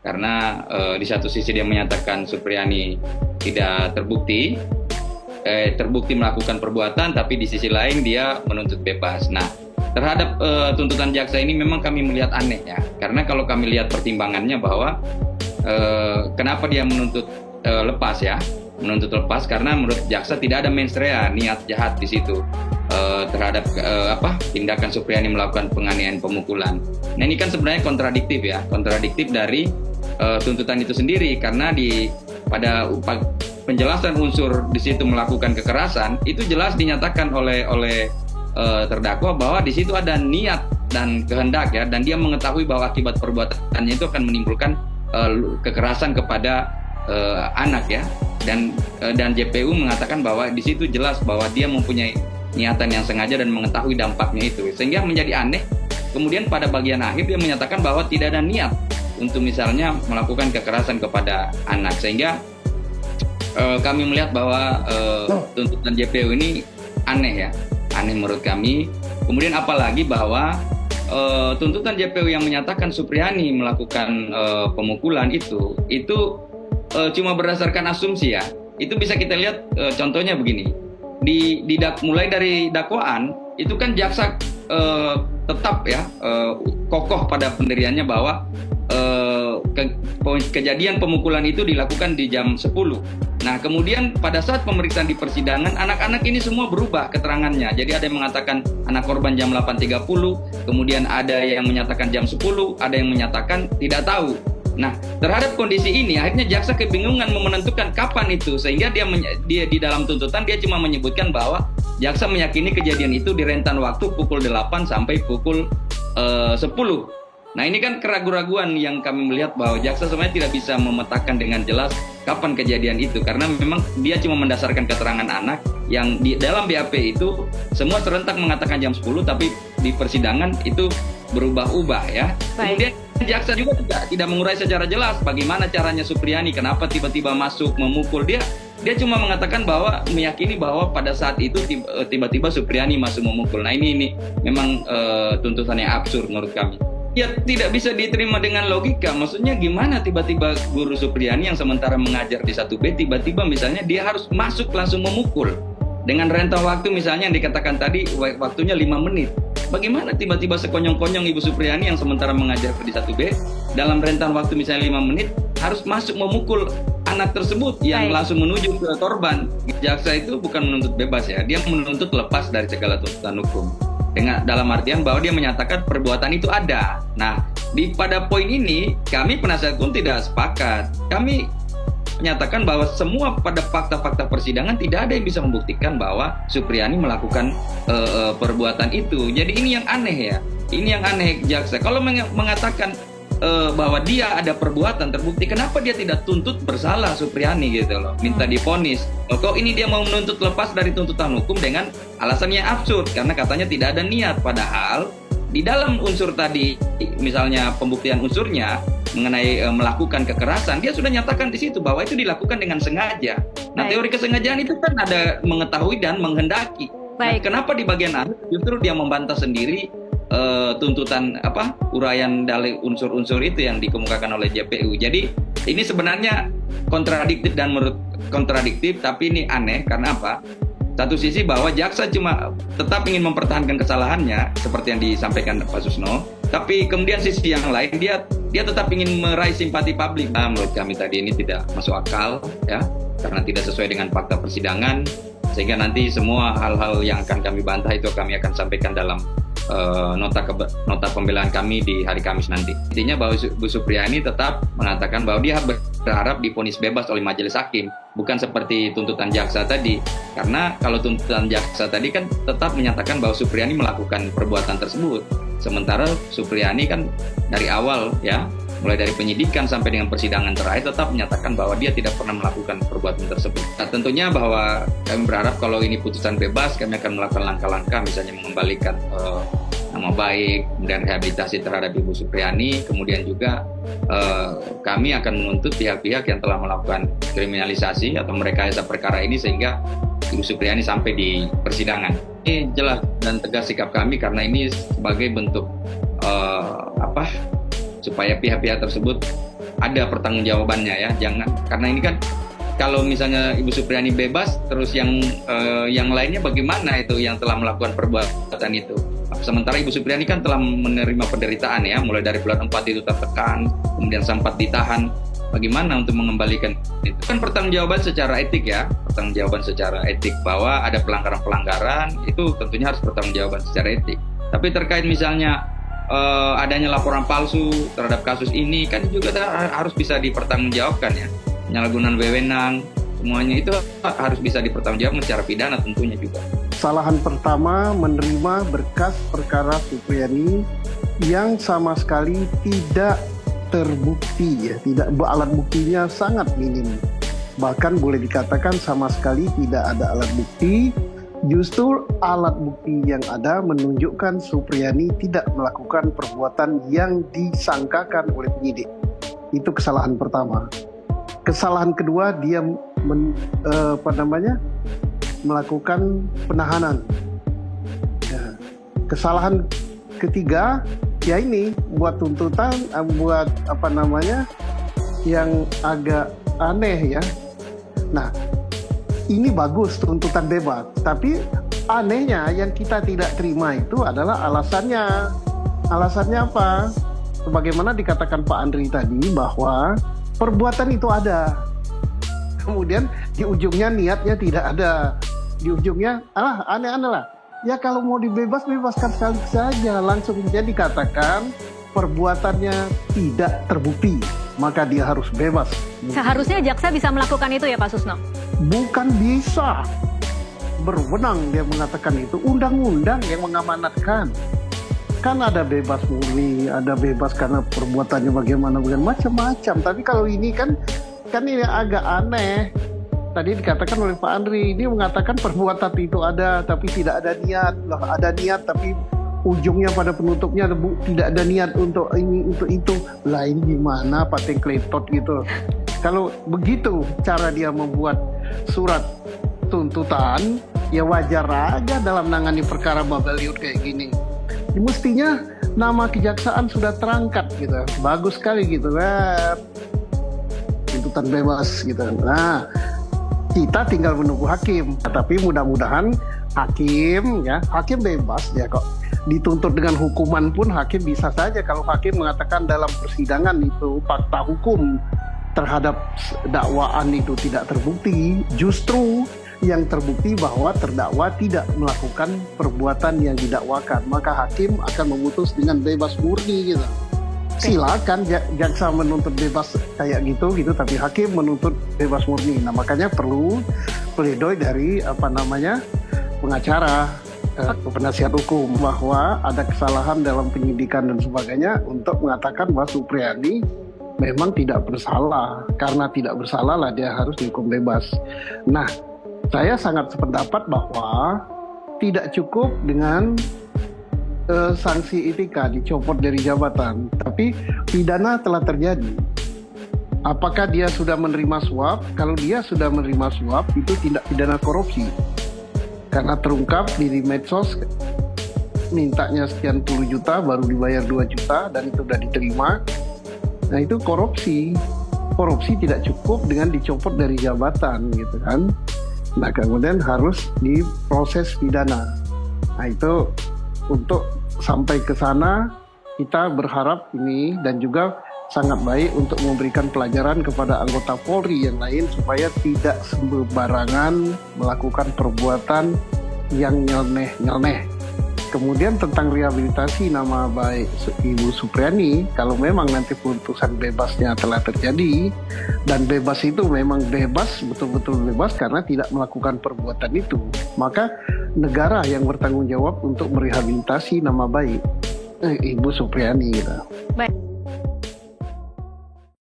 karena di satu sisi dia menyatakan Supriyani tidak terbukti melakukan perbuatan, tapi di sisi lain dia menuntut bebas. Nah, terhadap tuntutan jaksa ini memang kami melihat aneh ya, karena kalau kami lihat pertimbangannya bahwa kenapa dia menuntut lepas ya, menuntut lepas karena menurut jaksa tidak ada mens rea, niat jahat di situ terhadap tindakan Supriyani melakukan penganiayaan, pemukulan. Nah, ini kan sebenarnya kontradiktif dari tuntutan itu sendiri, karena pada penjelasan unsur di situ melakukan kekerasan itu jelas dinyatakan oleh terdakwa bahwa di situ ada niat dan kehendak ya, dan dia mengetahui bahwa akibat perbuatannya itu akan menimbulkan kekerasan kepada anak ya, dan JPU mengatakan bahwa di situ jelas bahwa dia mempunyai niatan yang sengaja dan mengetahui dampaknya itu, sehingga menjadi aneh. Kemudian pada bagian akhir dia menyatakan bahwa tidak ada niat untuk misalnya melakukan kekerasan kepada anak, sehingga kami melihat bahwa tuntutan JPU ini aneh menurut kami. Kemudian apalagi bahwa tuntutan JPU yang menyatakan Supriyani melakukan pemukulan itu cuma berdasarkan asumsi ya. Itu bisa kita lihat contohnya begini. Mulai dari dakwaan itu kan jaksa tetap ya kokoh pada pendiriannya bahwa kejadian pemukulan itu dilakukan di jam 10. Nah, kemudian pada saat pemeriksaan di persidangan, anak-anak ini semua berubah keterangannya. Jadi ada yang mengatakan anak korban jam 8.30, kemudian ada yang menyatakan jam 10, ada yang menyatakan tidak tahu. Nah, terhadap kondisi ini akhirnya jaksa kebingungan menentukan kapan itu, sehingga dia di dalam tuntutan dia cuma menyebutkan bahwa jaksa meyakini kejadian itu di rentan waktu pukul 8 sampai pukul 10. Nah, ini kan keraguan-raguan yang kami melihat bahwa jaksa sebenarnya tidak bisa memetakan dengan jelas kapan kejadian itu, karena memang dia cuma mendasarkan keterangan anak yang di dalam BAP itu semua serentak mengatakan jam 10, tapi di persidangan itu berubah-ubah ya. Kemudian jaksa juga tidak mengurai secara jelas bagaimana caranya Supriyani, kenapa tiba-tiba masuk memukul dia. Dia cuma mengatakan bahwa meyakini bahwa pada saat itu tiba-tiba Supriyani masuk memukul. Nah, ini memang tuntutan yang absurd menurut kami. Ya, tidak bisa diterima dengan logika. Maksudnya gimana tiba-tiba guru Supriyani yang sementara mengajar di 1B tiba-tiba misalnya dia harus masuk langsung memukul dengan rentang waktu misalnya yang dikatakan tadi waktunya 5 menit. Bagaimana tiba-tiba sekonyong-konyong Ibu Supriyani yang sementara mengajar di 1B dalam rentan waktu misalnya 5 menit harus masuk memukul anak tersebut yang langsung menuju ke korban. Jaksa itu bukan menuntut bebas ya, dia menuntut lepas dari segala tuntutan hukum. Dalam artian bahwa dia menyatakan perbuatan itu ada. Nah, pada poin ini kami penasihat hukum tidak sepakat. Kami menyatakan bahwa semua pada fakta-fakta persidangan tidak ada yang bisa membuktikan bahwa Supriyani melakukan perbuatan itu. Jadi ini yang aneh ya. Ini yang aneh jaksa. Kalau mengatakan bahwa dia ada perbuatan terbukti, kenapa dia tidak tuntut bersalah Supriyani gitu loh, minta divonis. Kok ini dia mau menuntut lepas dari tuntutan hukum dengan alasannya absurd karena katanya tidak ada niat, padahal di dalam unsur tadi misalnya pembuktian unsurnya mengenai melakukan kekerasan, dia sudah nyatakan di situ bahwa itu dilakukan dengan sengaja. Nah, teori kesengajaan itu kan ada mengetahui dan menghendaki. Nah, kenapa di bagian akhir justru dia membantah sendiri tuntutan uraian dari unsur-unsur itu yang dikemukakan oleh JPU. Jadi ini sebenarnya kontradiktif dan menurut kontradiktif, tapi ini aneh karena apa? Satu sisi bahwa jaksa cuma tetap ingin mempertahankan kesalahannya seperti yang disampaikan Pak Susno, tapi kemudian sisi yang lain dia tetap ingin meraih simpati publik. Nah, menurut kami tadi ini tidak masuk akal ya, karena tidak sesuai dengan fakta persidangan, sehingga nanti semua hal-hal yang akan kami bantah itu kami akan sampaikan dalam nota pembelaan kami di hari Kamis nanti. Intinya bahwa Bu Supriyani tetap mengatakan bahwa dia berharap divonis bebas oleh majelis hakim, bukan seperti tuntutan jaksa tadi. Karena kalau tuntutan jaksa tadi kan tetap menyatakan bahwa Supriyani melakukan perbuatan tersebut. Sementara Supriyani kan dari awal ya, mulai dari penyidikan sampai dengan persidangan terakhir tetap menyatakan bahwa dia tidak pernah melakukan perbuatan tersebut. Nah, tentunya bahwa kami berharap kalau ini putusan bebas, kami akan melakukan langkah-langkah misalnya mengembalikan nama baik, kemudian rehabilitasi terhadap Ibu Supriyani, kemudian juga kami akan menuntut pihak-pihak yang telah melakukan kriminalisasi atau merekayasa perkara ini sehingga Ibu Supriyani sampai di persidangan. Ini jelas dan tegas sikap kami karena ini sebagai bentuk supaya pihak-pihak tersebut ada pertanggungjawabannya ya. Jangan, karena ini kan kalau misalnya Ibu Supriani bebas, terus yang lainnya bagaimana itu yang telah melakukan perbuatan itu? Sementara Ibu Supriani kan telah menerima penderitaan ya, mulai dari bulan 4 itu tertekan, kemudian sempat ditahan. Bagaimana untuk mengembalikan itu? Kan pertanggungjawaban secara etik ya, pertanggungjawaban secara etik bahwa ada pelanggaran-pelanggaran, itu tentunya harus pertanggungjawaban secara etik. Tapi terkait misalnya adanya laporan palsu terhadap kasus ini, kan juga harus bisa dipertanggungjawabkan ya. Penyalahgunaan wewenang, semuanya itu harus bisa dipertanggungjawabkan secara pidana tentunya juga. Kesalahan pertama, menerima berkas perkara Supriani yang sama sekali tidak terbukti ya, tidak, alat buktinya sangat minim. Bahkan boleh dikatakan sama sekali tidak ada alat bukti. Justru alat bukti yang ada menunjukkan Supriani tidak melakukan perbuatan yang disangkakan oleh penyidik. Itu kesalahan pertama. Kesalahan kedua, dia melakukan penahanan. Ya. Kesalahan ketiga, ya ini buat tuntutan, buat yang agak aneh ya. Nah, ini bagus tuntutan bebas, tapi anehnya yang kita tidak terima itu adalah alasannya. Alasannya apa? Sebagaimana dikatakan Pak Andri tadi bahwa perbuatan itu ada, kemudian di ujungnya niatnya tidak ada, di ujungnya aneh-aneh lah. Ya kalau mau bebaskan sekali saja, langsung dia dikatakan perbuatannya tidak terbukti, maka dia harus bebas. Seharusnya jaksa bisa melakukan itu ya Pak Susno? Bukan bisa, berwenang dia mengatakan itu. Undang-undang yang mengamanatkan. Kan ada bebas murni, ada bebas karena perbuatannya bagaimana, macam-macam. Tapi kalau ini kan ini agak aneh. Tadi dikatakan oleh Pak Andri, ini mengatakan perbuatan itu ada, tapi tidak ada niat. Loh, ada niat, tapi ujungnya pada penutupnya tidak ada niat untuk ini, untuk itu. Lah ini gimana, pating kletot gitu. Kalau begitu cara dia membuat surat tuntutan, ya wajar aja dalam menangani perkara Babeliut kayak gini. Mestinya nama kejaksaan sudah terangkat gitu, bagus sekali gitu kan, tuntutan bebas gitu. Nah, kita tinggal menunggu hakim. Tapi mudah-mudahan hakim bebas ya kok. Dituntut dengan hukuman pun hakim bisa saja, kalau hakim mengatakan dalam persidangan itu fakta hukum terhadap dakwaan itu tidak terbukti, justru yang terbukti bahwa terdakwa tidak melakukan perbuatan yang didakwakan, maka hakim akan memutus dengan bebas murni gitu. Silakan jaksa menuntut bebas kayak gitu, tapi hakim menuntut bebas murni. Nah, makanya perlu pledoi dari pengacara, penasihat hukum, bahwa ada kesalahan dalam penyidikan dan sebagainya, untuk mengatakan bahwa Supriani memang tidak bersalah. Karena tidak bersalah lah dia harus dihukum bebas. Nah, saya sangat sependapat bahwa tidak cukup dengan sanksi etika dicopot dari jabatan, tapi pidana telah terjadi. Apakah dia sudah menerima suap? Kalau dia sudah menerima suap, itu tindak pidana korupsi. Karena terungkap di medsos, mintanya sekian puluh juta, baru dibayar 2 juta, dan itu sudah diterima. Nah, itu korupsi. Korupsi tidak cukup dengan dicopot dari jabatan, gitu kan. Nah, kemudian harus diproses pidana. Nah, itu untuk sampai ke sana kita berharap ini, dan juga sangat baik untuk memberikan pelajaran kepada anggota Polri yang lain supaya tidak sembarangan melakukan perbuatan yang nyeleneh. Kemudian tentang rehabilitasi nama baik Ibu Supriani, kalau memang nanti putusan bebasnya telah terjadi, dan bebas itu memang bebas, betul-betul bebas karena tidak melakukan perbuatan itu, maka negara yang bertanggung jawab untuk merehabilitasi nama baik Ibu Supriani gitu. Baik.